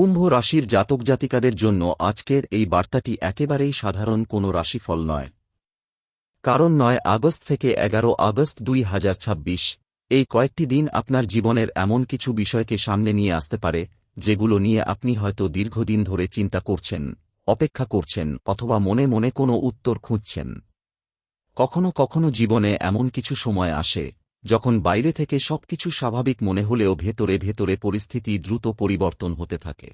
কুম্ভ রাশির জাতক জাতিকাদের জন্য আজকের এই বার্তাটি একেবারেই সাধারণ কোনো রাশিফল নয়। কারণ ৯ আগস্ট থেকে ১১ আগস্ট ২০২৬ এই কয়েকটি দিন আপনার জীবনের এমন কিছু বিষয়কে সামনে নিয়ে আসতে পারে, যেগুলো নিয়ে আপনি হয়তো দীর্ঘদিন ধরে চিন্তা করছেন, অপেক্ষা করছেন অথবা মনে মনে কোনো উত্তর খুঁজছেন। কখনো কখনো জীবনে এমন কিছু সময় আসে যখন বাইরে থেকে সবকিছু স্বাভাবিক মনে হলেও ভেতরে ভেতরে পরিস্থিতি দ্রুত পরিবর্তন হতে থাকে।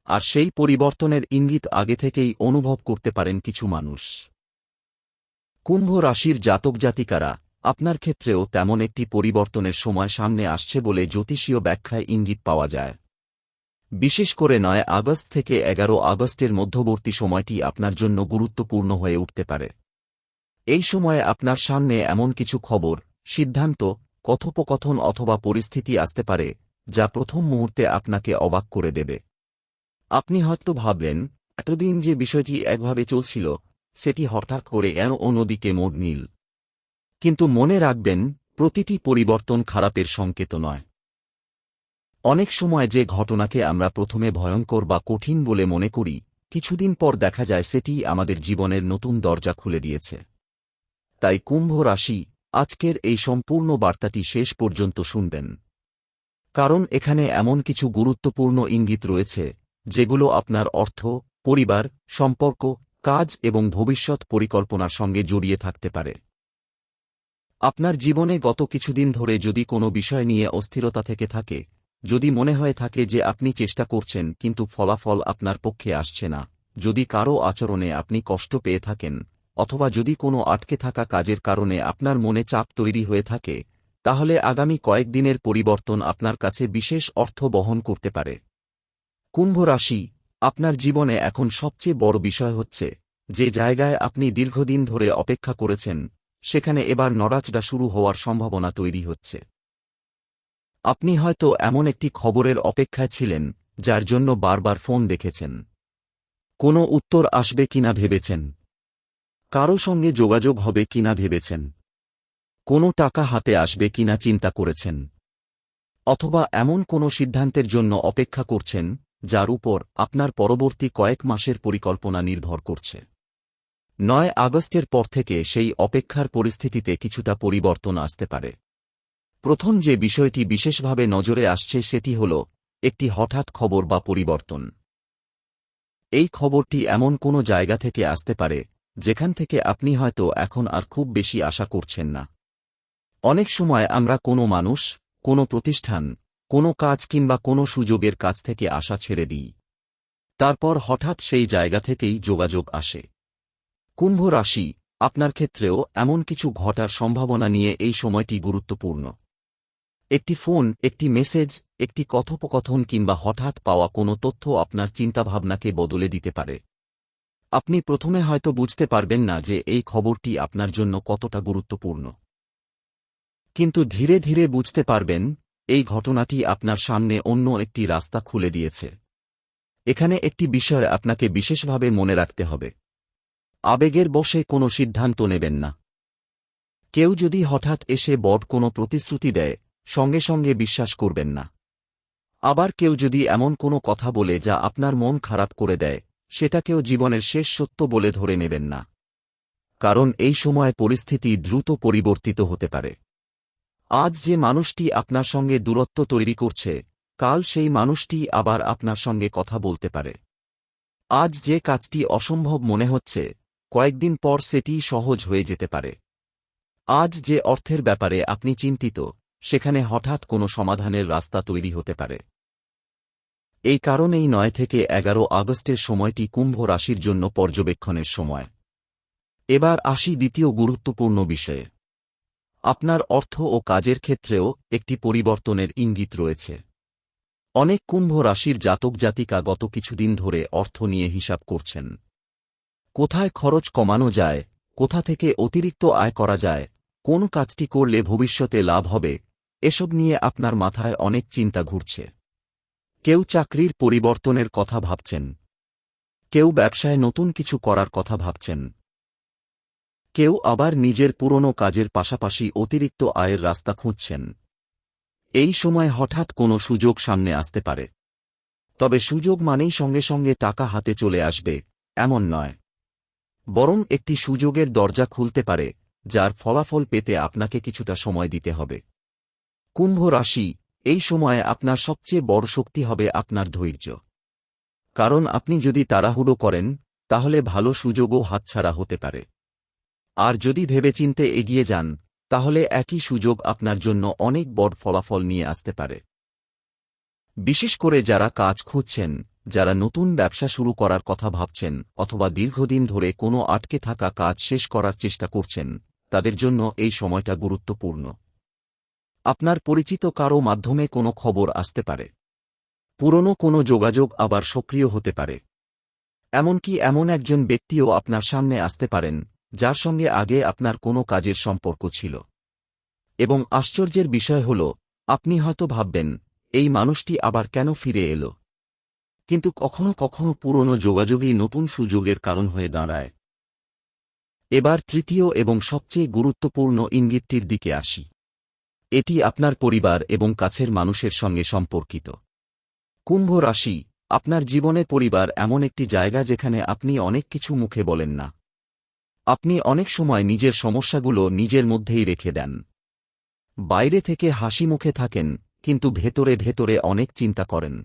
আর সেই পরিবর্তনের ইঙ্গিত আগে থেকেই অনুভব করতে পারেন কিছু মানুষ। কুম্ভ রাশির জাতক জাতিকারা, আপনার ক্ষেত্রেও তেমন একটি পরিবর্তনের সময় সামনে আসছে বলে জ্যোতিষীয় ব্যাখ্যায় ইঙ্গিত পাওয়া যায়। বিশেষ করে ৯ আগস্ট থেকে ১১ আগস্টের মধ্যবর্তী সময়টি আপনার জন্য গুরুত্বপূর্ণ হয়ে উঠতে পারে। এই সময়ে আপনার সামনে এমন কিছু খবর, সিদ্ধান্ত, কথোপকথন অথবা পরিস্থিতি আসতে পারে যা প্রথম মুহূর্তে আপনাকে অবাক করে দেবে। আপনি হয়তো ভাবলেন, এতদিন যে বিষয়টি একভাবে চলছিল সেটি হঠাৎ করে অন্যদিকে মোড় নিল। কিন্তু মনে রাখবেন, প্রতিটি পরিবর্তন খারাপের সংকেত নয়। অনেক সময় যে ঘটনাকে আমরা প্রথমে ভয়ঙ্কর বা কঠিন বলে মনে করি, কিছুদিন পর দেখা যায় সেটি আমাদের জীবনের নতুন দরজা খুলে দিয়েছে। তাই কুম্ভ রাশি, আজকের এই সম্পূর্ণ বার্তাটি শেষ পর্যন্ত শুনবেন। কারণ এখানে এমন কিছু গুরুত্বপূর্ণ ইঙ্গিত রয়েছে যেগুলো আপনার অর্থ, পরিবার, সম্পর্ক, কাজ এবং ভবিষ্যৎ পরিকল্পনার সঙ্গে জড়িয়ে থাকতে পারে। আপনার জীবনে গত কিছুদিন ধরে যদি কোনো বিষয় নিয়ে অস্থিরতা থেকে থাকে, যদি মনে হয়ে থাকে যে আপনি চেষ্টা করছেন কিন্তু ফলাফল আপনার পক্ষে আসছে না, যদি কারও আচরণে আপনি কষ্ট পেয়ে থাকেন, অথবা যদি কোনো আটকে থাকা কাজের কারণে আপনার মনে চাপ তৈরি হয়ে থাকে, তাহলে আগামী কয়েকদিনের পরিবর্তন আপনার কাছে বিশেষ অর্থ বহন করতে পারে। কুম্ভ রাশি, আপনার জীবনে এখন সবচেয়ে বড় বিষয় হচ্ছে, যে জায়গায় আপনি দীর্ঘদিন ধরে অপেক্ষা করেছেন সেখানে এবার নড়াচড়া শুরু হওয়ার সম্ভাবনা তৈরি হচ্ছে। আপনি হয়তো এমন একটি খবরের অপেক্ষায় ছিলেন যার জন্য বারবার ফোন দেখেছেন। কোনো উত্তর আসবে কিনা ভেবেছেন, কারো সঙ্গে যোগাযোগ হবে কিনা ভেবেছেন, কোনো টাকা হাতে আসবে কিনা চিন্তা করেছেন, অথবা এমন কোনো সিদ্ধান্তের জন্য অপেক্ষা করছেন যার উপর আপনার পরবর্তী কয়েক মাসের পরিকল্পনা নির্ভর করছে। ৯ আগস্টের পর থেকে সেই অপেক্ষার পরিস্থিতিতে কিছুটা পরিবর্তন আসতে পারে। প্রথম যে বিষয়টি বিশেষভাবে নজরে আসছে সেটি হল একটি হঠাৎ খবর বা পরিবর্তন। এই খবরটি এমন কোনো জায়গা থেকে আসতে পারে যেখান থেকে আপনি হয়তো এখন আর খুব বেশি আশা করছেন না। অনেক সময় আমরা কোনো মানুষ, কোনো প্রতিষ্ঠান, কোনো কাজ কিংবা কোনো সুযোগের কাছ থেকে আশা ছেড়ে দিই। তারপর হঠাৎ সেই জায়গা থেকেই যোগাযোগ আসে। কুম্ভ রাশি, আপনার ক্ষেত্রেও এমন কিছু ঘটার সম্ভাবনা নিয়ে এই সময়টি গুরুত্বপূর্ণ। একটি ফোন, একটি মেসেজ, একটি কথোপকথন কিংবা হঠাৎ পাওয়া কোনো তথ্য আপনার চিন্তাভাবনাকে বদলে দিতে পারে। আপনি প্রথমে হয়তো বুঝতে পারবেন না যে এই খবরটি আপনার জন্য কতটা গুরুত্বপূর্ণ। কিন্তু ধীরে ধীরে বুঝতে পারবেন, এই ঘটনাটি আপনার সামনে অন্য একটি রাস্তা খুলে দিয়েছে। এখানে একটি বিষয় আপনাকে বিশেষভাবে মনে রাখতে হবে। আবেগের বশে কোনো সিদ্ধান্ত নেবেন না। কেউ যদি হঠাৎ এসে বড় কোনো প্রতিশ্রুতি দেয়, সঙ্গে সঙ্গে বিশ্বাস করবেন না। আবার কেউ যদি এমন কোনো কথা বলে যা আপনার মন খারাপ করে দেয়, সেটাকেও জীবনের শেষ সত্য বলে ধরে নেবেন না। কারণ এই সময় পরিস্থিতি দ্রুত পরিবর্তিত হতে পারে। আজ যে মানুষটি আপনার সঙ্গে দূরত্ব তৈরি করছে, কাল সেই মানুষটি আবার আপনার সঙ্গে কথা বলতে পারে। আজ যে কাজটি অসম্ভব মনে হচ্ছে, কয়েকদিন পর সেটি সহজ হয়ে যেতে পারে। আজ যে অর্থের ব্যাপারে আপনি চিন্তিত, সেখানে হঠাৎ কোনো সমাধানের রাস্তা তৈরি হতে পারে। এই কারণেই ৯ থেকে ১১ আগস্টের সময়টি কুম্ভ রাশির জন্য পর্যবেক্ষণের সময়। এবার আসি দ্বিতীয় গুরুত্বপূর্ণ বিষয়ে। আপনার অর্থ ও কাজের ক্ষেত্রেও একটি পরিবর্তনের ইঙ্গিত রয়েছে। অনেক কুম্ভ রাশির জাতক জাতিকা গত কিছুদিন ধরে অর্থ নিয়ে হিসাব করছেন। কোথায় খরচ কমানো যায়, কোথা থেকে অতিরিক্ত আয় করা যায়, কোন কাজটি করলে ভবিষ্যতে লাভ হবে, এসব নিয়ে আপনার মাথায় অনেক চিন্তা ঘুরছে। কেউ চাকরির পরিবর্তনের কথা ভাবছেন, কেউ ব্যবসায় নতুন কিছু করার কথা ভাবছেন, কেউ আবার নিজের পুরনো কাজের পাশাপাশি অতিরিক্ত আয়ের রাস্তা খুঁজছেন। এই সময় হঠাৎ কোনো সুযোগ সামনে আসতে পারে। তবে সুযোগ মানেই সঙ্গে সঙ্গে টাকা হাতে চলে আসবে এমন নয়, বরং একটি সুযোগের দরজা খুলতে পারে, যার ফলাফল পেতে আপনাকে কিছুটা সময় দিতে হবে। কুম্ভ রাশি, এই সময়ে আপনার সবচেয়ে বড় শক্তি হবে আপনার ধৈর্য। কারণ আপনি যদি তাড়াহুড়ো করেন, তাহলে ভালো সুযোগও হাতছাড়া হতে পারে। আর যদি ভেবেচিন্তে এগিয়ে যান, তাহলে একই সুযোগ আপনার জন্য অনেক বড় ফলাফল নিয়ে আসতে পারে। বিশেষ করে যারা কাজ খুঁজছেন, যারা নতুন ব্যবসা শুরু করার কথা ভাবছেন অথবা দীর্ঘদিন ধরে কোনো আটকে থাকা কাজ শেষ করার চেষ্টা করছেন, তাদের জন্য এই সময়টা গুরুত্বপূর্ণ। আপনার পরিচিত কারও মাধ্যমে কোনো খবর আসতে পারে, পুরনো কোনো যোগাযোগ আবার সক্রিয় হতে পারে। এমনকি এমন একজন ব্যক্তিও আপনার সামনে আসতে পারেন, যার সঙ্গে আগে আপনার কোনো কাজের সম্পর্ক ছিল। এবং আশ্চর্যের বিষয় হল, আপনি হয়তো ভাববেন, এই মানুষটি আবার কেন ফিরে এলো? কিন্তু কখনো কখনো পুরনো যোগাযোগই নতুন সুযোগের কারণ হয়ে দাঁড়ায়। এবার তৃতীয় এবং সবচেয়ে গুরুত্বপূর্ণ ইঙ্গিতটির দিকে আসি। এটি আপনার পরিবার এবং কাছের মানুষের সঙ্গে সম্পর্কিত। কুম্ভ রাশি, আপনার জীবনে পরিবার এমন একটি জায়গা যেখানে আপনি অনেক কিছু মুখে বলেন না। আপনি অনেক সময় নিজের সমস্যাগুলো নিজের মধ্যেই রেখে দেন। বাইরে থেকে হাসি মুখে থাকেন, কিন্তু ভেতরে ভেতরে অনেক চিন্তা করেন।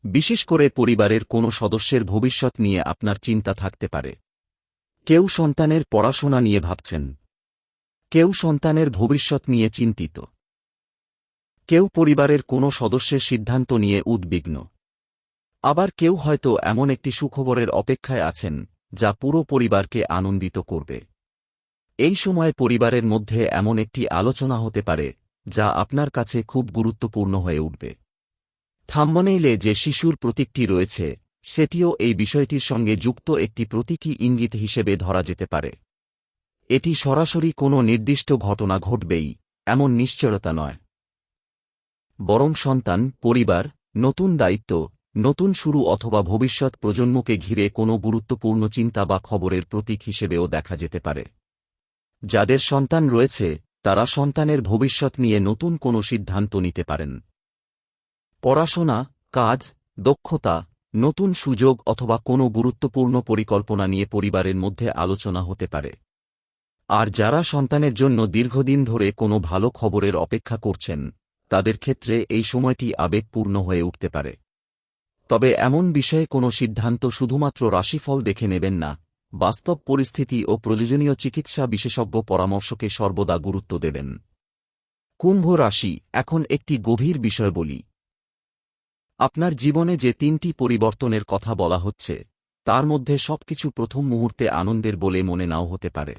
বিশেষ করে পরিবারের কোনো সদস্যের ভবিষ্যৎ নিয়ে আপনার চিন্তা থাকতে পারে। কেউ সন্তানের পড়াশোনা নিয়ে ভাবছেন, কেউ সন্তানের ভবিষ্যৎ নিয়ে চিন্তিত, কেউ পরিবারের কোনো সদস্যের সিদ্ধান্ত নিয়ে উদ্বিগ্ন। আবার কেউ হয়তো এমন একটি সুখবরের অপেক্ষায় আছেন, যা পুরো পরিবারকে আনন্দিত করবে। এই সময় পরিবারের মধ্যে এমন একটি আলোচনা হতে পারে, যা আপনার কাছে খুব গুরুত্বপূর্ণ হয়ে উঠবে। থাম্বনেইলে যে শিশুর প্রতীকটি রয়েছে, সেটিও এই বিষয়টির সঙ্গে যুক্ত একটি প্রতীকী ইঙ্গিত হিসেবে ধরা যেতে পারে। এটি সরাসরি কোনো নির্দিষ্ট ঘটনা ঘটবেই এমন নিশ্চয়তা নয়, বরং সন্তান, পরিবার, নতুন দায়িত্ব, নতুন শুরু অথবা ভবিষ্যৎ প্রজন্মকে ঘিরে কোনো গুরুত্বপূর্ণ চিন্তা বা খবরের প্রতীক হিসেবেও দেখা যেতে পারে। যাদের সন্তান রয়েছে, তারা সন্তানের ভবিষ্যৎ নিয়ে নতুন কোনো সিদ্ধান্ত নিতে পারেন। পড়াশোনা, কাজ, দক্ষতা, নতুন সুযোগ অথবা কোনো গুরুত্বপূর্ণ পরিকল্পনা নিয়ে পরিবারের মধ্যে আলোচনা হতে পারে। আর যারা সন্তানের জন্য দীর্ঘদিন ধরে কোনো ভালো খবরের অপেক্ষা করছেন, তাদের ক্ষেত্রে এই সময়টি আবেগপূর্ণ হয়ে উঠতে পারে। তবে এমন বিষয়ে কোনো সিদ্ধান্ত শুধুমাত্র রাশিফল দেখে নেবেন না, বাস্তব পরিস্থিতি ও প্রয়োজনীয় চিকিৎসা বিশেষজ্ঞ পরামর্শকে সর্বদা গুরুত্ব দেবেন। কুম্ভ রাশি, এখন একটি গভীর বিষয় বলি। আপনার জীবনে যে 3টি পরিবর্তনের কথা বলা হচ্ছে, তার মধ্যে সবকিছু প্রথম মুহূর্তে আনন্দের বলে মনে নাও হতে পারে।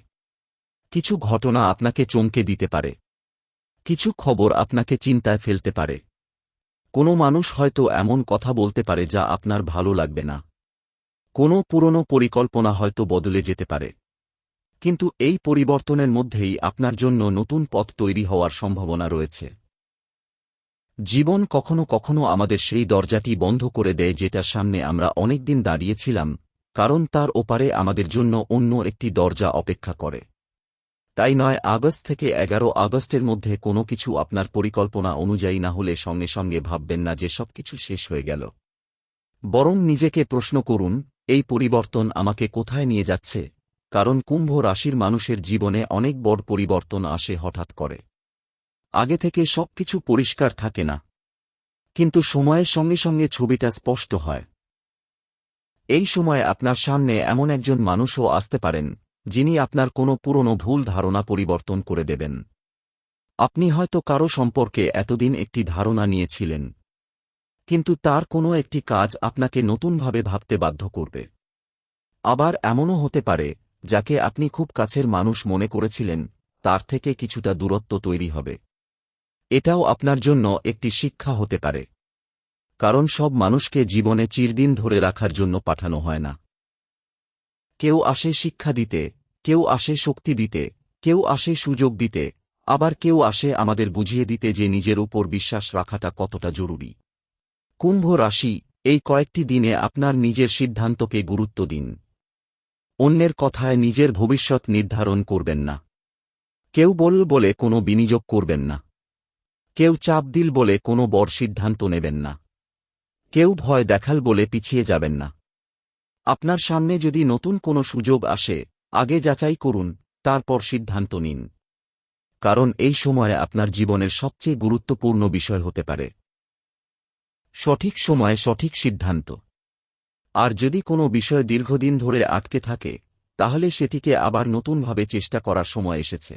কিছু ঘটনা আপনাকে চমকে দিতে পারে, কিছু খবর আপনাকে চিন্তায় ফেলতে পারে। কোনো মানুষ হয়তো এমন কথা বলতে পারে যা আপনার ভালো লাগবে না। কোনো পুরনো পরিকল্পনা হয়তো বদলে যেতে পারে। কিন্তু এই পরিবর্তনের মধ্যেই আপনার জন্য নতুন পথ তৈরি হওয়ার সম্ভাবনা রয়েছে। জীবন কখনো কখনো আমাদের সেই দরজাটি বন্ধ করে দেয় যেটার সামনে আমরা অনেকদিন দাঁড়িয়েছিলাম, কারণ তার ওপারে আমাদের জন্য অন্য একটি দরজা অপেক্ষা করে। তাই 9 আগস্ট থেকে 11 আগস্টের মধ্যে কোনো কিছু আপনার পরিকল্পনা অনুযায়ী না হলে সঙ্গে সঙ্গে ভাববেন না যে সবকিছু শেষ হয়ে গেল। বরং নিজেকে প্রশ্ন করুন, এই পরিবর্তন আমাকে কোথায় নিয়ে যাচ্ছে? কারণ কুম্ভ রাশির মানুষের জীবনে অনেক বড় পরিবর্তন আসে হঠাৎ করে। আগে থেকে সবকিছু পরিষ্কার থাকে না, কিন্তু সময়ের সঙ্গে সঙ্গে ছবিটা স্পষ্ট হয়। এই সময় আপনার সামনে এমন একজন মানুষও আসতে পারেন, যিনি আপনার কোনো পুরনো ভুল ধারণা পরিবর্তন করে দেবেন। আপনি হয়তো কারো সম্পর্কে এতদিন একটি ধারণা নিয়েছিলেন, কিন্তু তার কোনো একটি কাজ আপনাকে নতুনভাবে ভাবতে বাধ্য করবে। আবার এমনও হতে পারে, যাকে আপনি খুব কাছের মানুষ মনে করেছিলেন, তার থেকে কিছুটা দূরত্ব তৈরি হবে। এটাও আপনার জন্য একটি শিক্ষা হতে পারে, কারণ সব মানুষকে জীবনে চিরদিন ধরে রাখার জন্য পাঠানো হয় না। কেউ আসে শিক্ষা দিতে, কেউ আসে শক্তি দিতে, কেউ আসে সুযোগ দিতে, আবার কেউ আসে আমাদের বুঝিয়ে দিতে যে নিজের উপর বিশ্বাস রাখাটা কতটা জরুরি। কুম্ভ রাশি, এই কয়েকটি দিনে আপনার নিজের সিদ্ধান্তকে গুরুত্ব দিন। অন্যের কথায় নিজের ভবিষ্যৎ নির্ধারণ করবেন না। কেউ বলল বলে কোনো বিনিয়োগ করবেন না। কেউ চাপ দিল বলে কোনো বড় সিদ্ধান্ত নেবেন না। কেউ ভয় দেখাল বলে পিছিয়ে যাবেন না। আপনার সামনে যদি নতুন কোনো সুযোগ আসে, আগে যাচাই করুন, তারপর সিদ্ধান্ত নিন। কারণ এই সময়ে আপনার জীবনের সবচেয়ে গুরুত্বপূর্ণ বিষয় হতে পারে সঠিক সময়ে সঠিক সিদ্ধান্ত। আর যদি কোনো বিষয় দীর্ঘদিন ধরে আটকে থাকে, তাহলে সেটিকে আবার নতুনভাবে চেষ্টা করার সময় এসেছে।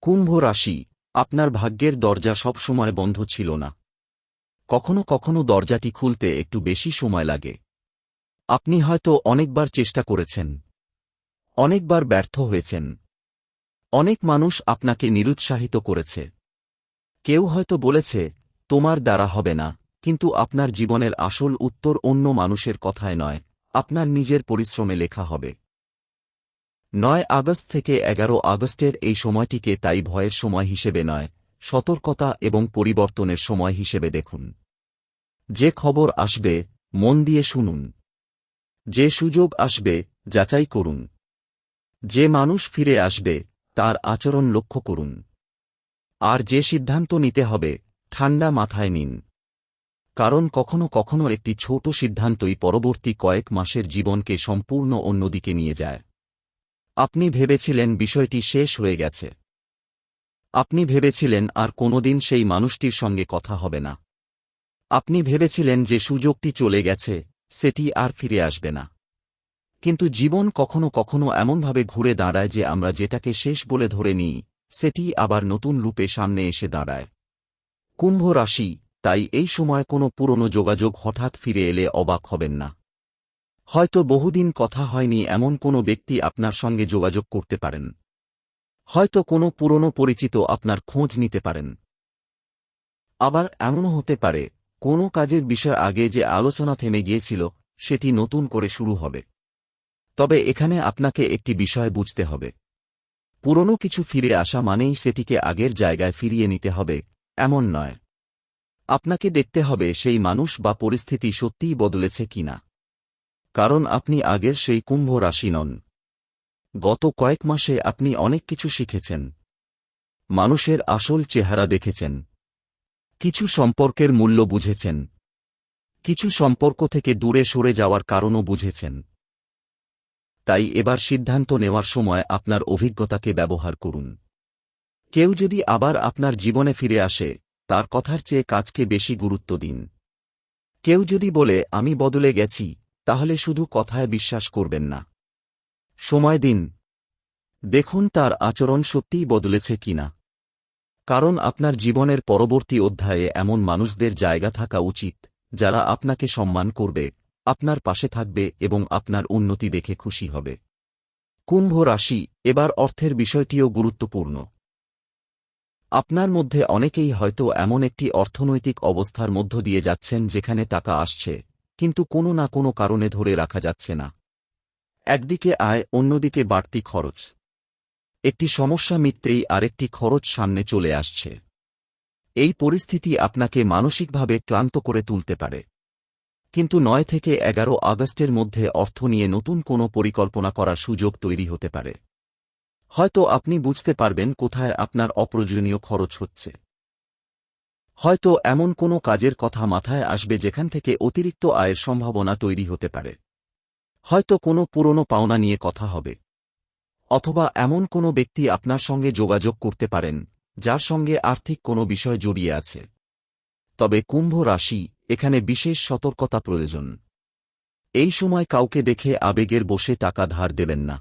কুম্ভ রাশি, আপনার ভাগ্যের দরজা সব সময় বন্ধ ছিল না। কখনো কখনো দরজাটি খুলতে একটু বেশি সময় লাগে। আপনি হয়তো অনেকবার চেষ্টা করেছেন, অনেকবার ব্যর্থ হয়েছেন। অনেক মানুষ আপনাকে নিরুৎসাহিত করেছে। কেউ হয়তো বলেছে, তোমার দ্বারা হবে না, কিন্তু আপনার জীবনের আসল উত্তর অন্য মানুষের কথায় নয়, আপনার নিজের পরিশ্রমে লেখা হবে। 9 আগস্ট থেকে 11 আগস্টের এই সময়টিকে তাই ভয়ের সময় হিসেবে নয়, সতর্কতা এবং পরিবর্তনের সময় হিসেবে দেখুন। যে খবর আসবে, মন দিয়ে শুনুন। যে সুযোগ আসবে, যাচাই করুন। যে মানুষ ফিরে আসবে, তার আচরণ লক্ষ্য করুন। আর যে সিদ্ধান্ত নিতে হবে, ঠান্ডা মাথায় নিন। কারণ কখনো কখনো একটি ছোট সিদ্ধান্তই পরবর্তী কয়েক মাসের জীবনকে সম্পূর্ণ অন্যদিকে নিয়ে যায়। আপনি ভেবেছিলেন বিষয়টি শেষ হয়ে গেছে। আপনি ভেবেছিলেন আর কোনোদিন সেই মানুষটির সঙ্গে কথা হবে না। আপনি ভেবেছিলেন যে সুযোগটি চলে গেছে, সেটি আর ফিরে আসবে না। কিন্তু জীবন কখনো কখনো এমনভাবে ঘুরে দাঁড়ায় যে আমরা যেটাকে শেষ বলে ধরে নিই, সেটি আবার নতুন রূপে সামনে এসে দাঁড়ায়। কুম্ভ রাশি, তাই এই সময় কোনো পুরনো যোগাযোগ হঠাৎ ফিরে এলে অবাক হবেন না। হয়তো বহুদিন কথা হয়নি এমন কোনো ব্যক্তি আপনার সঙ্গে যোগাযোগ করতে পারেন। হয়তো কোনো পুরনো পরিচিত আপনার খোঁজ নিতে পারেন। আবার এমনও হতে পারে, কোনো কাজের বিষয় আগে যে আলোচনা থেমে গিয়েছিল, সেটি নতুন করে শুরু হবে। তবে এখানে আপনাকে একটি বিষয় বুঝতে হবে। পুরনো কিছু ফিরে আসা মানেই সেটিকে আগের জায়গায় ফিরিয়ে নিতে হবে, এমন নয়। আপনাকে দেখতে হবে সেই মানুষ বা পরিস্থিতি সত্যিই বদলেছে কিনা। কারণ আপনি আগের সেই কুম্ভ রাশি নন। গত কয়েক মাসে আপনি অনেক কিছু শিখেছেন। মানুষের আসল চেহারা দেখেছেন। কিছু সম্পর্কের মূল্য বুঝেছেন। কিছু সম্পর্ক থেকে দূরে সরে যাওয়ার কারণও বুঝেছেন। তাই এবার সিদ্ধান্ত নেওয়ার সময় আপনার অভিজ্ঞতাকে ব্যবহার করুন। কেউ যদি আবার আপনার জীবনে ফিরে আসে, তার কথার চেয়ে কাজকে বেশি গুরুত্ব দিন। কেউ যদি বলে আমি বদলে গেছি, তাহলে শুধু কথায় বিশ্বাস করবেন না। সময় দিন। দেখুন তার আচরণ সত্যিই বদলেছে কিনা। কারণ আপনার জীবনের পরবর্তী অধ্যায়ে এমন মানুষদের জায়গা থাকা উচিত, যারা আপনাকে সম্মান করবে, আপনার পাশে থাকবে এবং আপনার উন্নতি দেখে খুশি হবে। কুম্ভ রাশি, এবার অর্থের বিষয়টিও গুরুত্বপূর্ণ। আপনার মধ্যে অনেকেই হয়তো এমন একটি অর্থনৈতিক অবস্থার মধ্য দিয়ে যাচ্ছেন যেখানে টাকা আসছে, কিন্তু কোনো না কোনো কারণে ধরে রাখা যাচ্ছে না। একদিকে আয়, অন্যদিকে বাড়তি খরচ। একটি সমস্যা মিটতেই আরেকটি খরচ সামনে চলে আসছে। এই পরিস্থিতি আপনাকে মানসিকভাবে ক্লান্ত করে তুলতে পারে। কিন্তু 9 থেকে 11 আগস্টের মধ্যে অর্থ নিয়ে নতুন কোনো পরিকল্পনা করার সুযোগ তৈরি হতে পারে। হয়তো আপনি বুঝতে পারবেন কোথায় আপনার অপ্রয়োজনীয় খরচ হচ্ছে। হয়তো এমন কোনো কাজের কথা মাথায় আসবে যেখান থেকে অতিরিক্ত আয়ের সম্ভাবনা তৈরি হতে পারে। হয়তো কোনো পুরনো পাওনা নিয়ে কথা হবে। অথবা এমন কোনো ব্যক্তি আপনার সঙ্গে যোগাযোগ করতে পারেন, যার সঙ্গে আর্থিক কোনো বিষয় জড়িয়ে আছে। তবে কুম্ভ রাশি, এখানে বিশেষ সতর্কতা প্রয়োজন। এই সময় কাউকে দেখে আবেগের বশে টাকা ধার দেবেন না।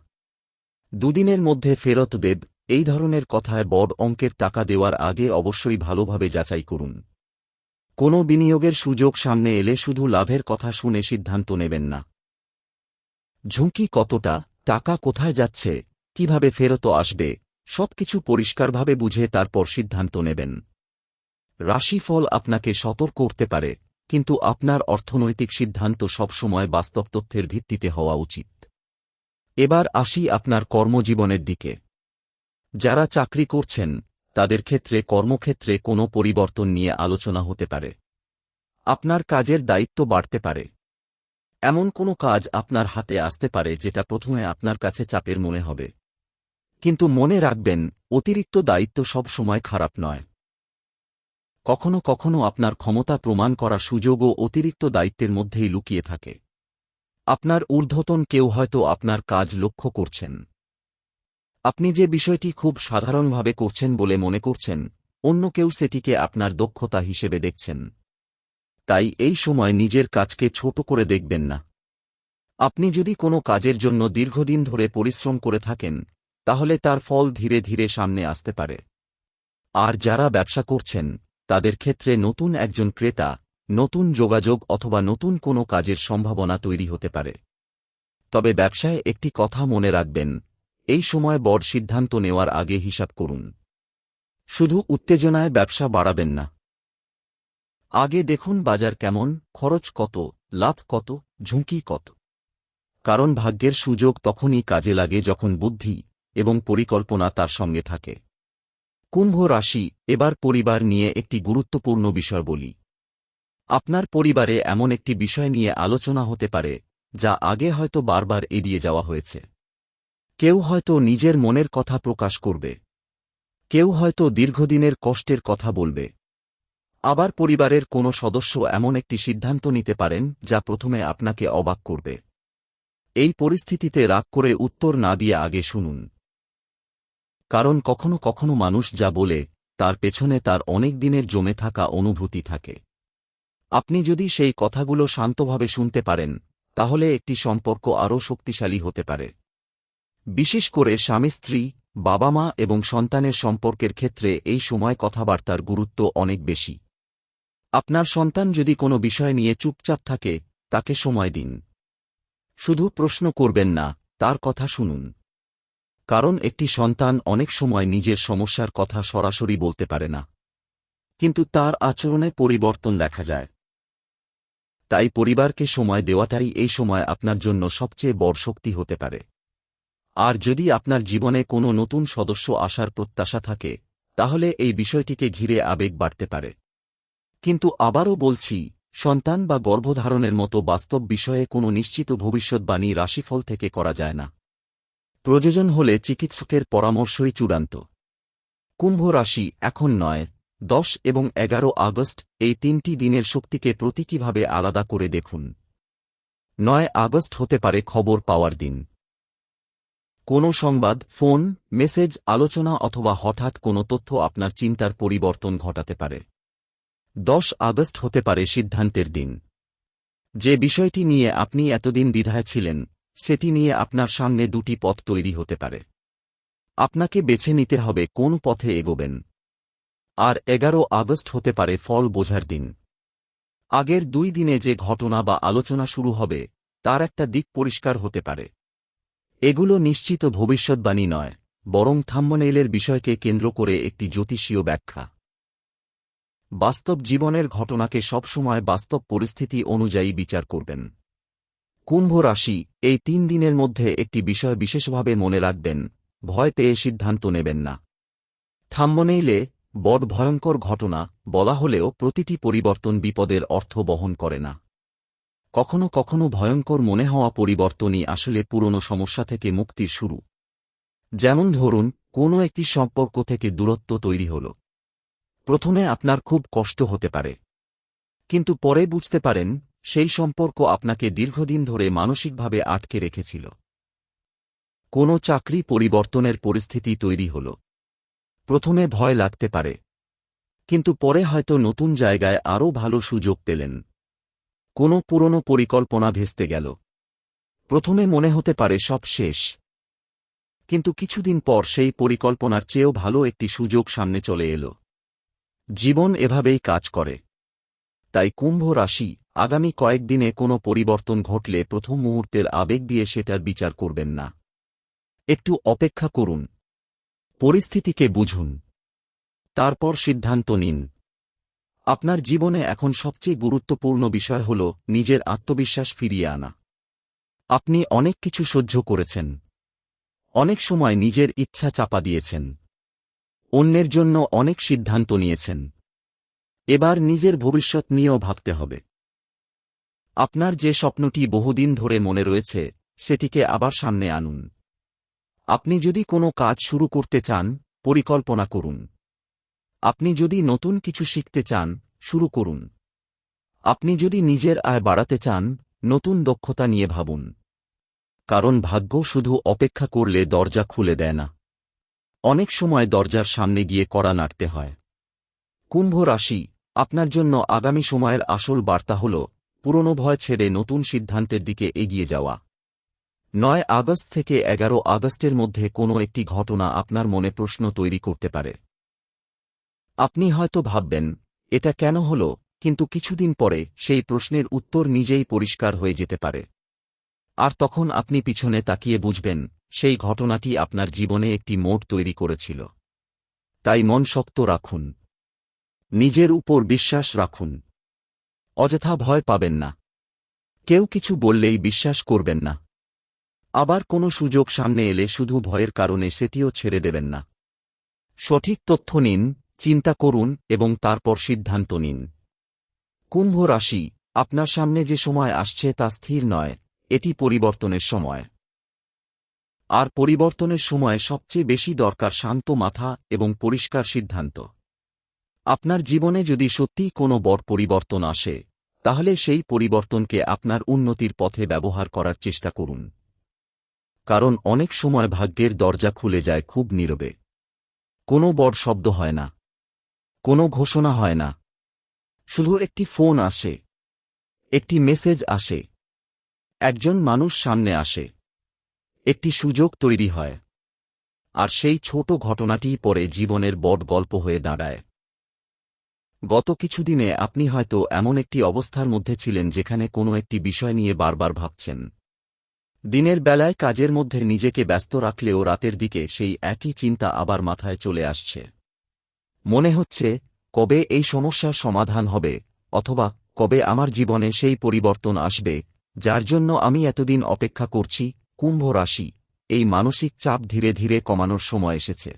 দুদিনের মধ্যে ফেরত দেব, এই ধরনের কথায় বড় অঙ্কের টাকা দেওয়ার আগে অবশ্যই ভালোভাবে যাচাই করুন। কোনো বিনিয়োগের সুযোগ সামনে এলে শুধু লাভের কথা শুনে সিদ্ধান্ত নেবেন না। ঝুঁকি কতটা, টাকা কোথায় যাচ্ছে, কিভাবে ফেরত আসবে, সবকিছু পরিষ্কারভাবে বুঝে তারপর সিদ্ধান্ত নেবেন। রাশিফল আপনাকে সতর্ক করতে পারে, কিন্তু আপনার অর্থনৈতিক সিদ্ধান্ত সবসময় বাস্তব তথ্যের ভিত্তিতে হওয়া উচিত। এবার আসি আপনার কর্মজীবনের দিকে। যারা চাকরি করছেন, তাদের ক্ষেত্রে কর্মক্ষেত্রে কোনো পরিবর্তন নিয়ে আলোচনা হতে পারে। আপনার কাজের দায়িত্ব বাড়তে পারে। এমন কোনো কাজ আপনার হাতে আসতে পারে যেটা প্রথমে আপনার কাছে চাপের মনে হবে। কিন্তু মনে রাখবেন, অতিরিক্ত দায়িত্ব সব সময় খারাপ নয়। কখনো কখনো আপনার ক্ষমতা প্রমাণ করা সুযোগও অতিরিক্ত দায়িত্বের মধ্যেই লুকিয়ে থাকে। আপনার ঊর্ধ্বতন কেউ হয়তো আপনার কাজ লক্ষ্য করছেন। আপনি যে বিষয়টি খুব সাধারণভাবে করছেন বলে মনে করছেন, অন্য কেউ সেটিকে আপনার দক্ষতা হিসেবে দেখছেন। তাই এই সময় নিজের কাজকে ছোট করে দেখবেন না। আপনি যদি কোনো কাজের জন্য দীর্ঘদিন ধরে পরিশ্রম করে থাকেন, তাহলে তার ফল ধীরে ধীরে সামনে আসতে পারে। আর যারা ব্যবসা করছেন, তাদের ক্ষেত্রে নতুন একজন ক্রেতা, নতুন যোগাযোগ অথবা নতুন কোনো কাজের সম্ভাবনা তৈরি হতে পারে। তবে ব্যবসায় একটি কথা মনে রাখবেন, এই সময় বড় সিদ্ধান্ত নেওয়ার আগে হিসাব করুন। শুধু উত্তেজনায় ব্যবসা বাড়াবেন না। আগে দেখুন বাজার কেমন, খরচ কত, লাভ কত, ঝুঁকি কত। কারণ ভাগ্যের সুযোগ তখনই কাজে লাগে যখন বুদ্ধি এবং পরিকল্পনা তার সঙ্গে থাকে। কুম্ভ রাশি, এবার পরিবার নিয়ে একটি গুরুত্বপূর্ণ বিষয় বলি। আপনার পরিবারে এমন একটি বিষয় নিয়ে আলোচনা হতে পারে, যা আগে হয়তো বারবার এড়িয়ে যাওয়া হয়েছে। কেউ হয়তো নিজের মনের কথা প্রকাশ করবে, কেউ হয়তো দীর্ঘদিনের কষ্টের কথা বলবে। আবার পরিবারের কোনো সদস্য এমন একটি সিদ্ধান্ত নিতে পারেন যা প্রথমে আপনাকে অবাক করবে। এই পরিস্থিতিতে রাগ করে উত্তর না দিয়ে আগে শুনুন। কারণ কখনো কখনো মানুষ যা বলে, তার পেছনে তার অনেক দিনের জমে থাকা অনুভূতি থাকে। আপনি যদি সেই কথাগুলো শান্তভাবে শুনতে পারেন, তাহলে একটি সম্পর্ক আরও শক্তিশালী হতে পারে। বিশেষ করে স্বামী স্ত্রী, বাবা মা এবং সন্তানের সম্পর্কের ক্ষেত্রে এই সময় কথাবার্তার গুরুত্ব অনেক বেশি। আপনার সন্তান যদি কোনো বিষয় নিয়ে চুপচাপ থাকে, তাকে সময় দিন। শুধু প্রশ্ন করবেন না, তার কথা শুনুন। কারণ একটি সন্তান অনেক সময় নিজের সমস্যার কথা সরাসরি বলতে পারে না, কিন্তু তার আচরণে পরিবর্তন দেখা যায়। তাই পরিবারকে সময় দেওয়াটাই এই সময় আপনার জন্য সবচেয়ে বড় শক্তি হতে পারে। আর যদি আপনার জীবনে কোনো নতুন সদস্য আসার প্রত্যাশা থাকে, তাহলে এই বিষয়টিকে ঘিরে আবেগ বাড়তে পারে। কিন্তু আবারও বলছি, সন্তান বা গর্ভধারণের মতো বাস্তব বিষয়ে কোনো নিশ্চিত ভবিষ্যদ্বাণী রাশিফল থেকে করা যায় না। প্রয়োজন হলে চিকিৎসকের পরামর্শই চূড়ান্ত। কুম্ভ রাশি, এখন 9, 10 এবং 11 আগস্ট এই 3টি দিনের শক্তিকে প্রতীকীভাবে আলাদা করে দেখুন। 9 আগস্ট হতে পারে খবর পাওয়ার দিন। কোনো সংবাদ, ফোন, মেসেজ, আলোচনা অথবা হঠাৎ কোনো তথ্য আপনার চিন্তার পরিবর্তন ঘটাতে পারে। 10 আগস্ট হতে পারে সিদ্ধান্তের দিন। যে বিষয়টি নিয়ে আপনি এতদিন দ্বিধায় ছিলেন, সেটি নিয়ে আপনার সামনে দুটি পথ তৈরি হতে পারে। আপনাকে বেছে নিতে হবে কোন পথে এগোবেন। আর 11 আগস্ট হতে পারে ফল বোঝার দিন। আগের 2 দিনে যে ঘটনা বা আলোচনা শুরু হবে, তার একটা দিক পরিষ্কার হতে পারে। এগুলো নিশ্চিত ভবিষ্যদ্বাণী নয়, বরং থাম্বনেইলের বিষয়কে কেন্দ্র করে একটি জ্যোতিষীয় ব্যাখ্যা। বাস্তব জীবনের ঘটনাকে সবসময় বাস্তব পরিস্থিতি অনুযায়ী বিচার করবেন। কুম্ভ রাশি, এই 3 দিনের মধ্যে একটি বিষয় বিশেষভাবে মনে রাখবেন, ভয় পেয়ে সিদ্ধান্ত নেবেন না। থাম্বনেইলে বড় ভয়ঙ্কর ঘটনা বলা হলেও প্রতিটি পরিবর্তন বিপদের অর্থ বহন করে না। কখনো কখনো ভয়ঙ্কর মনে হওয়া পরিবর্তনই আসলে পুরনো সমস্যা থেকে মুক্তির শুরু। যেমন ধরুন, কোনো একটি সম্পর্ক থেকে দূরত্ব তৈরি হল। প্রথমে আপনার খুব কষ্ট হতে পারে, কিন্তু পরে বুঝতে পারেন সেই সম্পর্ক আপনাকে দীর্ঘদিন ধরে মানসিকভাবে আটকে রেখেছিল। কোনো চাকরি পরিবর্তনের পরিস্থিতি তৈরি হল। প্রথমে ভয় লাগতে পারে, কিন্তু পরে হয়তো নতুন জায়গায় আরও ভালো সুযোগ পেলেন। কোনো পুরনো পরিকল্পনা ভেস্তে গেল। প্রথমে মনে হতে পারে সব শেষ, কিন্তু কিছুদিন পর সেই পরিকল্পনার চেয়েও ভালো একটি সুযোগ সামনে চলে এলো। জীবন এভাবেই কাজ করে। তাই কুম্ভ রাশি, আগামী কয়েকদিনে কোনো পরিবর্তন ঘটলে প্রথম মুহূর্তের আবেগ দিয়ে সেটার বিচার করবেন না। একটু অপেক্ষা করুন, পরিস্থিতিকে বুঝুন, তারপর সিদ্ধান্ত নিন। আপনার জীবনে এখন সবচেয়ে গুরুত্বপূর্ণ বিষয় হল নিজের আত্মবিশ্বাস ফিরিয়ে আনা। আপনি অনেক কিছু সহ্য করেছেন, অনেক সময় নিজের ইচ্ছা চাপা দিয়েছেন, অন্যের জন্য অনেক সিদ্ধান্ত নিয়েছেন। এবার নিজের ভবিষ্যৎ নিয়েও ভাবতে হবে। আপনার যে স্বপ্নটি বহুদিন ধরে মনে রয়েছে, সেটিকে আবার সামনে আনুন। আপনি যদি কোনো কাজ শুরু করতে চান, পরিকল্পনা করুন। আপনি যদি নতুন কিছু শিখতে চান, শুরু করুন। আপনি যদি নিজের আয় বাড়াতে চান, নতুন দক্ষতা নিয়ে ভাবুন। কারণ ভাগ্য শুধু অপেক্ষা করলে দরজা খুলে দেয় না, অনেক সময় দরজার সামনে গিয়ে কড়া নাড়তে হয়। কুম্ভ রাশি, আপনার জন্য আগামী সময়ের আসল বার্তা হল পুরনো ভয় ছেড়ে নতুন সিদ্ধান্তের দিকে এগিয়ে যাওয়া। 9 আগস্ট থেকে 11 আগস্টের মধ্যে কোনো একটি ঘটনা আপনার মনে প্রশ্ন তৈরি করতে পারে। আপনি হয়তো ভাববেন, এটা কেন হল, কিন্তু কিছুদিন পরে সেই প্রশ্নের উত্তর নিজেই পরিষ্কার হয়ে যেতে পারে। আর তখন আপনি পিছনে তাকিয়ে বুঝবেন, সেই ঘটনাটি আপনার জীবনে একটি মোড় তৈরি করেছিল। তাই মন শক্ত রাখুন, নিজের উপর বিশ্বাস রাখুন। অযথা ভয় পাবেন না। কেউ কিছু বললেই বিশ্বাস করবেন না। আবার কোনো সুযোগ সামনে এলে শুধু ভয়ের কারণে সেটিও ছেড়ে দেবেন না। সঠিক তথ্য নিন, চিন্তা করুন এবং তারপর সিদ্ধান্ত নিন। কুম্ভ রাশি, আপনার সামনে যে সময় আসছে তা স্থির নয়, এটি পরিবর্তনের সময়। আর পরিবর্তনের সময় সবচেয়ে বেশি দরকার শান্ত মাথা এবং পরিষ্কার সিদ্ধান্ত। আপনার জীবনে যদি সত্যিই কোনো বড় পরিবর্তন আসে, তাহলে সেই পরিবর্তনকে আপনার উন্নতির পথে ব্যবহার করার চেষ্টা করুন। কারণ অনেক সময় ভাগ্যের দরজা খুলে যায় খুব নীরবে। কোনো বড় শব্দ হয় না, কোনো ঘোষণা হয় না, শুধু একটি ফোন আসে, একটি মেসেজ আসে, একজন মানুষ সামনে আসে, একটি সুযোগ তৈরি হয়। আর সেই ছোট ঘটনাটিই পরে জীবনের বড় গল্প হয়ে দাঁড়ায়। গত কিছুদিনে আপনি হয়তো এমন একটি অবস্থার মধ্যে ছিলেন যেখানে কোনো একটি বিষয় নিয়ে বারবার ভাবছেন। দিনের বেলায় কাজের মধ্যে নিজেকে ব্যস্ত রাখলেও রাতের দিকে সেই একই চিন্তা আবার মাথায় চলে আসছে। মনে হচ্ছে, কবে এই সমস্যার সমাধান হবে, অথবা কবে আমার জীবনে সেই পরিবর্তন আসবে যার জন্য আমি এতদিন অপেক্ষা করছি। কুম্ভ রাশি, এই মানসিক চাপ ধীরে ধীরে কমানোর সময় এসেছে।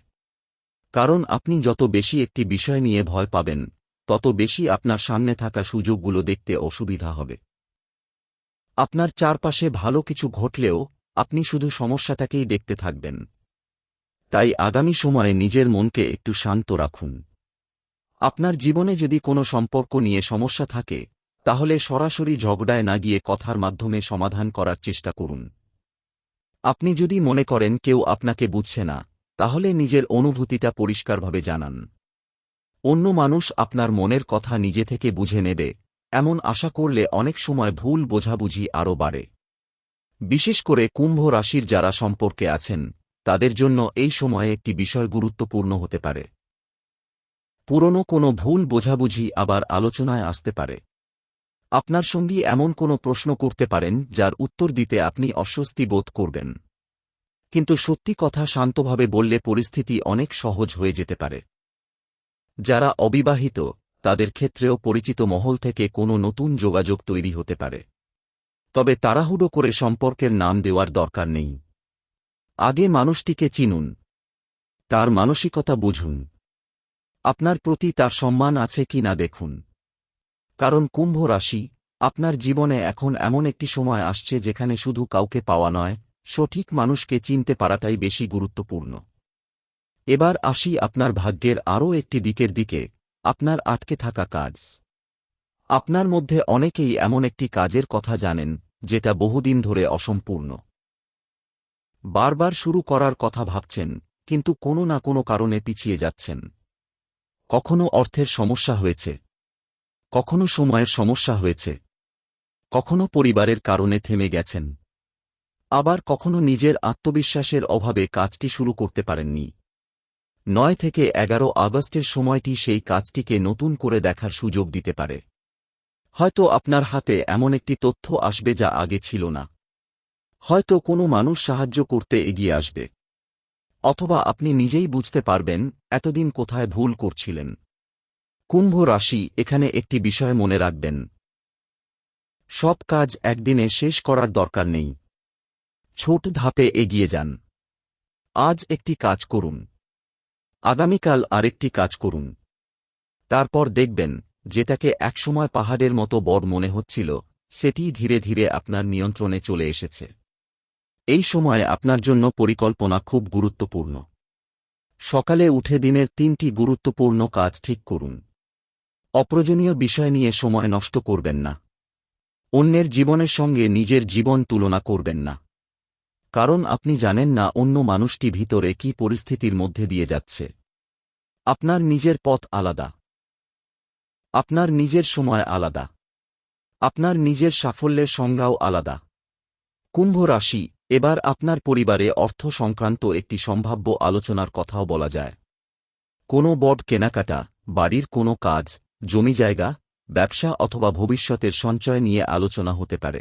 কারণ আপনি যত বেশি একটি বিষয় নিয়ে ভয় পাবেন, তত বেশি আপনার সামনে থাকা সুযোগগুলো দেখতে অসুবিধা হবে। আপনার চারপাশে ভালো কিছু ঘটলেও আপনি শুধু সমস্যাটাকেই দেখতে থাকবেন। তাই আগামী সময়ে নিজের মনকে একটু শান্ত রাখুন। আপনার জীবনে যদি কোনো সম্পর্ক নিয়ে সমস্যা থাকে, তাহলে সরাসরি ঝগড়ায় না গিয়ে কথার মাধ্যমে সমাধান করার চেষ্টা করুন। আপনি যদি মনে করেন কেউ আপনাকে বুঝছে না, তাহলে নিজের অনুভূতিটা পরিষ্কারভাবে জানান। অন্য মানুষ আপনার মনের কথা নিজে থেকে বুঝে নেবে, এমন আশা করলে অনেক সময় ভুল বোঝাবুঝি আরও বাড়ে। বিশেষ করে কুম্ভ রাশির যারা সম্পর্কে আছেন, তাদের জন্য এই সময়ে একটি বিষয় গুরুত্বপূর্ণ হতে পারে। পুরনো কোনো ভুল বোঝাবুঝি আবার আলোচনায় আসতে পারে। আপনার সঙ্গী এমন কোনো প্রশ্ন করতে পারেন যার উত্তর দিতে আপনি অস্বস্তি বোধ করবেন। কিন্তু সত্যি কথা শান্তভাবে বললে পরিস্থিতি অনেক সহজ হয়ে যেতে পারে। যারা অবিবাহিত, তাদের ক্ষেত্রেও পরিচিত মহল থেকে কোনো নতুন যোগাযোগ তৈরি হতে পারে। তবে তাড়াহুড়ো করে সম্পর্কের নাম দেওয়ার দরকার নেই। আগে মানুষটিকে চিনুন, তার মানসিকতা বুঝুন, আপনার প্রতি তার সম্মান আছে কি না দেখুন। কারণ কুম্ভ রাশি, আপনার জীবনে এখন এমন একটি সময় আসছে যেখানে শুধু কাউকে পাওয়া নয়, সঠিক মানুষকে চিনতে পারাটাই বেশি গুরুত্বপূর্ণ। এবার আসি আপনার ভাগ্যের আরও একটি দিকের দিকে, আপনার আটকে থাকা কাজ। আপনার মধ্যে অনেকেই এমন একটি কাজের কথা জানেন যেটা বহুদিন ধরে অসম্পূর্ণ। বারবার শুরু করার কথা ভাবছেন, কিন্তু কোনো না কোনো কারণে পিছিয়ে যাচ্ছেন। কখনো অর্থের সমস্যা হয়েছে, কখনো সময়ের সমস্যা হয়েছে, কখনো পরিবারের কারণে থেমে গেছেন, আবার কখনো নিজের আত্মবিশ্বাসের অভাবে কাজটি শুরু করতে পারেননি। 9 থেকে 11 আগস্টের সময়টি সেই কাজটিকে নতুন করে দেখার সুযোগ দিতে পারে। হয়তো আপনার হাতে এমন একটি তথ্য আসবে যা আগে ছিল না। হয়তো কোনো মানুষ সাহায্য করতে এগিয়ে আসবে। অথবা আপনি নিজেই বুঝতে পারবেন এতদিন কোথায় ভুল করছিলেন। কুম্ভ রাশি, এখানে একটি বিষয় মনে রাখবেন। সব কাজ একদিনে শেষ করার দরকার নেই। ছোট ধাপে এগিয়ে যান। আজ একটি কাজ করুন, আগামীকাল আরেকটি কাজ করুন। তারপর দেখবেন, যেটাকে একসময় পাহাড়ের মতো বড় মনে হচ্ছিল, সেটি ধীরে ধীরে আপনার নিয়ন্ত্রণে চলে এসেছে। এই সময়ে আপনার জন্য পরিকল্পনা খুব গুরুত্বপূর্ণ। সকালে উঠে দিনের 3টি গুরুত্বপূর্ণ কাজ ঠিক করুন। অপ্রয়োজনীয় বিষয় নিয়ে সময় নষ্ট করবেন না। অন্যের জীবনের সঙ্গে নিজের জীবন তুলনা করবেন না। কারণ আপনি জানেন না অন্য মানুষটি ভিতরে কী পরিস্থিতির মধ্যে দিয়ে যাচ্ছে। আপনার নিজের পথ আলাদা। আপনার নিজের সময় আলাদা। আপনার নিজের সাফল্যের সংজ্ঞাও আলাদা। কুম্ভ রাশি, এবার আপনার পরিবারে অর্থ সংক্রান্ত একটি সম্ভাব্য আলোচনার কথাও বলা যায়। কোনো বড় কেনাকাটা, বাড়ির কোনো কাজ, জমি জায়গা, ব্যবসা অথবা ভবিষ্যতের সঞ্চয় নিয়ে আলোচনা হতে পারে।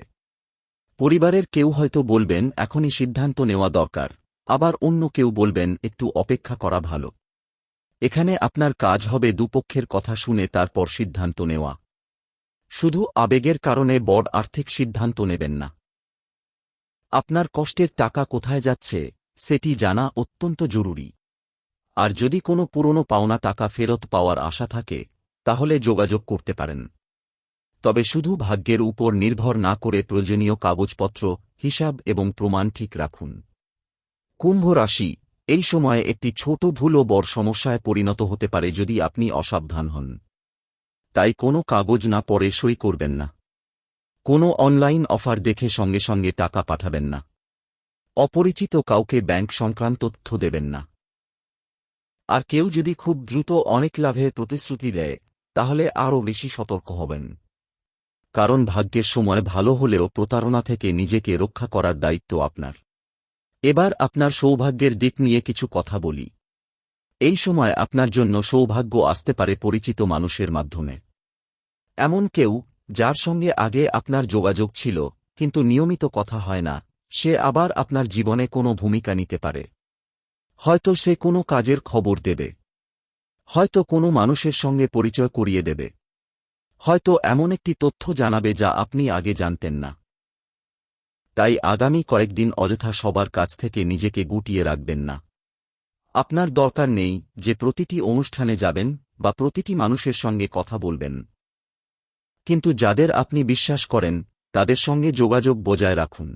পরিবারের কেউ হয়তো বলবেন এখনই সিদ্ধান্ত নেওয়া দরকার, আবার অন্য কেউ বলবেন একটু অপেক্ষা করা ভালো। এখানে আপনার কাজ হবে দুপক্ষের কথা শুনে তারপর সিদ্ধান্ত নেওয়া। শুধু আবেগের কারণে বড় আর্থিক সিদ্ধান্ত নেবেন না। আপনার কষ্টের টাকা কোথায় যাচ্ছে সেটি জানা অত্যন্ত জরুরি। আর যদি কোনো পুরনো পাওনা টাকা ফেরত পাওয়ার আশা থাকে তাহলে যোগাযোগ করতে পারেন। তবে শুধু ভাগ্যের উপর নির্ভর না করে প্রয়োজনীয় কাগজপত্র, হিসাব এবং প্রমাণ ঠিক রাখুন। কুম্ভ রাশি, এই সময়ে একটি ছোট ভুলও বড় সমস্যায় পরিণত হতে পারে যদি আপনি অসাবধান হন। তাই কোনো কাগজ না পড়ে সই করবেন না। কোনো অনলাইন অফার দেখে সঙ্গে সঙ্গে টাকা পাঠাবেন না। অপরিচিত কাউকে ব্যাংক সংক্রান্ত তথ্য দেবেন না। আর কেউ যদি খুব দ্রুত অনেক লাভের প্রতিশ্রুতি দেয় তাহলে আরও বেশি সতর্ক হবেন। কারণ ভাগ্যের সময় ভালো হলেও প্রতারণা থেকে নিজেকে রক্ষা করার দায়িত্ব আপনার। এবার আপনার সৌভাগ্যের দিক নিয়ে কিছু কথা বলি। এই সময় আপনার জন্য সৌভাগ্য আসতে পারে পরিচিত মানুষের মাধ্যমে। এমন কেউ যার সঙ্গে আগে আপনার যোগাযোগ ছিল কিন্তু নিয়মিত কথা হয় না, সে আবার আপনার জীবনে কোনো ভূমিকা নিতে পারে। হয়তো সে কোনো কাজের খবর দেবে, হয়তো কোনো মানুষের সঙ্গে পরিচয় করিয়ে দেবে, হয়তো এমন একটি তথ্য জানাবে যা আপনি আগে জানতেন না। তাই আগামী কয়েকদিন অযথা সবার কাছ থেকে নিজেকে গুটিয়ে রাখবেন না। আপনার দরকার নেই যে প্রতিটি অনুষ্ঠানে যাবেন বা প্রতিটি মানুষের সঙ্গে কথা বলবেন। কিন্তু যাদের আপনি বিশ্বাস করেন তাদের সঙ্গে যোগাযোগ বজায় রাখুন।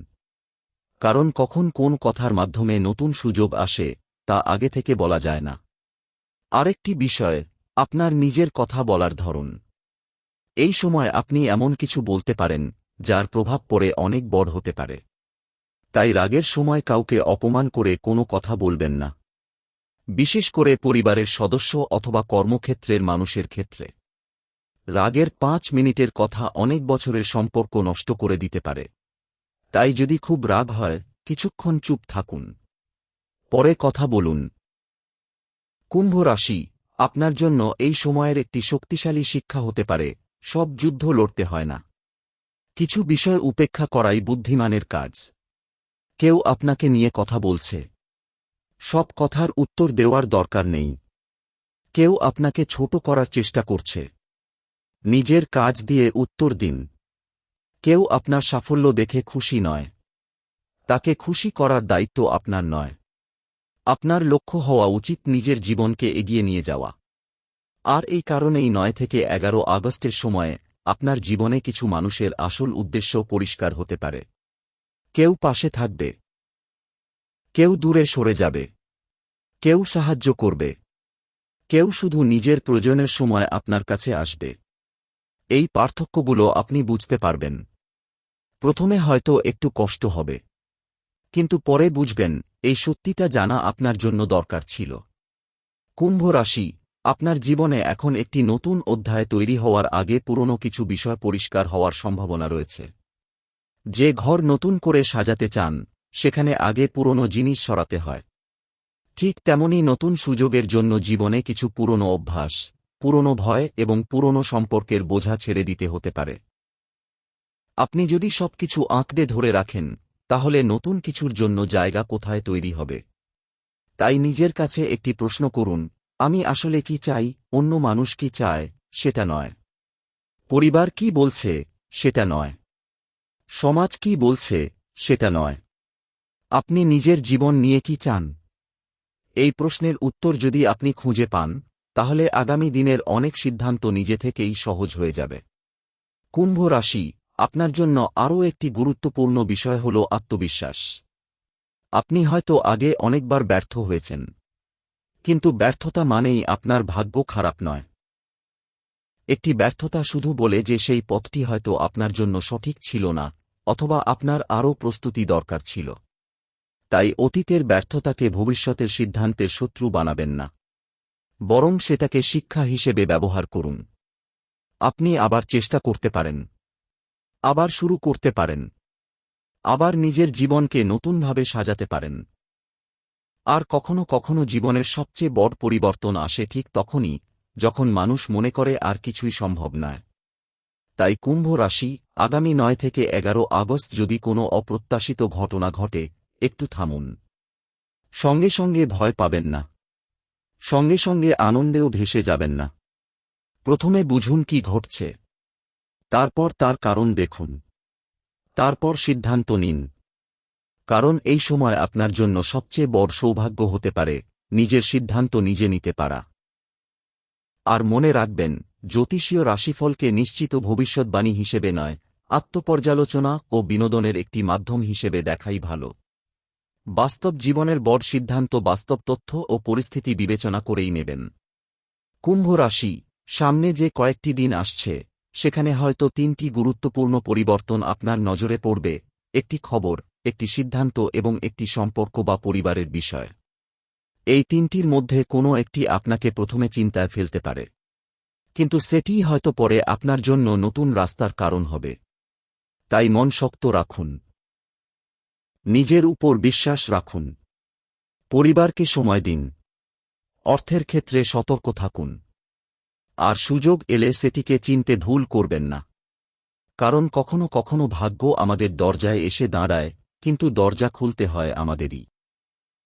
কারণ কখন কোন কথার মাধ্যমে নতুন সুযোগ আসে তা আগে থেকে বলা যায় না। আরেকটি বিষয়, আপনার নিজের কথা বলার ধরন। এই সময় আপনি এমন কিছু বলতে পারেন যার প্রভাব পড়ে অনেক বড় হতে পারে। তাই রাগের সময় কাউকে অপমান করে কোনো কথা বলবেন না, বিশেষ করে পরিবারের সদস্য অথবা কর্মক্ষেত্রের মানুষের ক্ষেত্রে। রাগের 5 মিনিটের কথা অনেক বছরের সম্পর্ক নষ্ট করে দিতে পারে। তাই যদি খুব রাগ হয় কিছুক্ষণ চুপ থাকুন, পরে কথা বলুন। কুম্ভ রাশি, আপনার জন্য এই সময়ের একটি শক্তিশালী শিক্ষা হতে পারে, সব যুদ্ধ লড়তে হয় না। কিছু বিষয় উপেক্ষা করাই বুদ্ধিমানের কাজ। কেউ আপনাকে নিয়ে কথা বলছে, সব কথার উত্তর দেওয়ার দরকার নেই। কেউ আপনাকে ছোট করার চেষ্টা করছে, নিজের কাজ দিয়ে উত্তর দিন। কেউ আপনার সাফল্য দেখে খুশি নয়, তাকে খুশি করার দায়িত্ব আপনার নয়। আপনার লক্ষ্য হওয়া উচিত নিজের জীবনকে এগিয়ে নিয়ে যাওয়া। আর এই কারণেই 9 থেকে 11 আগস্টের সময়ে আপনার জীবনে কিছু মানুষের আসল উদ্দেশ্য পরিষ্কার হতে পারে। কেউ পাশে থাকবে, কেউ দূরে সরে যাবে, কেউ সাহায্য করবে, কেউ শুধু নিজের প্রয়োজনের সময় আপনার কাছে আসবে। এই পার্থক্যগুলো আপনি বুঝতে পারবেন। প্রথমে হয়তো একটু কষ্ট হবে, কিন্তু পরে বুঝবেন এই সত্যিটা জানা আপনার জন্য দরকার ছিল। কুম্ভ রাশি, আপনার জীবনে এখন একটি নতুন অধ্যায় তৈরি হওয়ার আগে পুরনো কিছু বিষয় পরিষ্কার হওয়ার সম্ভাবনা রয়েছে। যে ঘর নতুন করে সাজাতে চান সেখানে আগে পুরনো জিনিস সরাতে হয়। ঠিক তেমনি নতুন সুযোগের জন্য জীবনে কিছু পুরনো অভ্যাস, পুরনো ভয় এবং পুরনো সম্পর্কের বোঝা ছেড়ে দিতে হতে পারে। আপনি যদি সবকিছু আঁকড়ে ধরে রাখেন তাহলে নতুন কিছুর জন্য জায়গা কোথায় তৈরি হবে? তাই নিজের কাছে একটি প্রশ্ন করুন, আমি আসলে কি চাই? অন্য মানুষ কি চায় সেটা নয়। পরিবার কি বলছে সেটা নয়। সমাজ কি বলছে সেটা নয়। আপনি নিজের জীবন নিয়ে কি চান? এই প্রশ্নের উত্তর যদি আপনি খুঁজে পান তাহলে আগামী দিনের অনেক সিদ্ধান্ত নিজে থেকেই সহজ হয়ে যাবে। কুম্ভ রাশি, আপনার জন্য আরও একটি গুরুত্বপূর্ণ বিষয় হল আত্মবিশ্বাস। আপনি হয়তো আগে অনেকবার ব্যর্থ হয়েছেন, কিন্তু ব্যর্থতা মানেই আপনার ভাগ্য খারাপ নয়। একটি ব্যর্থতা শুধু বলে যে সেই পথটি হয়তো আপনার জন্য সঠিক ছিল না, অথবা আপনার আরও প্রস্তুতি দরকার ছিল। তাই অতীতের ব্যর্থতাকে ভবিষ্যতের সিদ্ধান্তের শত্রু বানাবেন না, বরং সেটাকে শিক্ষা হিসেবে ব্যবহার করুন। আপনি আবার চেষ্টা করতে পারেন, আবার শুরু করতে পারেন, আবার নিজের জীবনকে নতুনভাবে সাজাতে পারেন। আর কখনো কখনো জীবনের সবচেয়ে বড় পরিবর্তন আসে ঠিক তখনই, যখন মানুষ মনে করে আর কিছুই সম্ভব নয়। তাই কুম্ভ রাশি, আগামী 9 থেকে 11 আগস্ট যদি কোনো অপ্রত্যাশিত ঘটনা ঘটে, একটু থামুন। সঙ্গে সঙ্গে ভয় পাবেন না, সঙ্গে সঙ্গে আনন্দেও ভেসে যাবেন না। প্রথমে বুঝুন কি ঘটছে, তারপর তার কারণ দেখুন, তারপর সিদ্ধান্ত নিন। কারণ এই সময় আপনার জন্য সবচেয়ে বড় সৌভাগ্য হতে পারে নিজের সিদ্ধান্ত নিজে নিতে পারা। আর মনে রাখবেন, জ্যোতিষীয় রাশিফলকে নিশ্চিত ভবিষ্যৎবাণী হিসেবে নয়, আত্মপর্যালোচনা ও বিনোদনের একটি মাধ্যম হিসেবে দেখাই ভালো। বাস্তব জীবনের বড় সিদ্ধান্ত বাস্তব তথ্য ও পরিস্থিতি বিবেচনা করেই নেবেন। কুম্ভ রাশি, সামনে যে কয়েকটি দিন আসছে, সেখানে হয়তো 3টি গুরুত্বপূর্ণ পরিবর্তন আপনার নজরে পড়বে: একটি খবর, একটি সিদ্ধান্ত এবং একটি সম্পর্ক বা পরিবারের বিষয়। এই 3টির মধ্যে কোনো একটি আপনাকে প্রথমে চিন্তায় ফেলতে পারে, কিন্তু সেটিই হয়তো পরে আপনার জন্য নতুন রাস্তার কারণ হবে। তাই মন শক্ত রাখুন, নিজের উপর বিশ্বাস রাখুন, পরিবারকে সময় দিন, অর্থের ক্ষেত্রে সতর্ক থাকুন। আর সুযোগ এলে সেটিকে চিনতে ভুল করবেন না। কারণ কখনো কখনো ভাগ্য আমাদের দরজায় এসে দাঁড়ায়, কিন্তু দরজা খুলতে হয় আমাদেরই।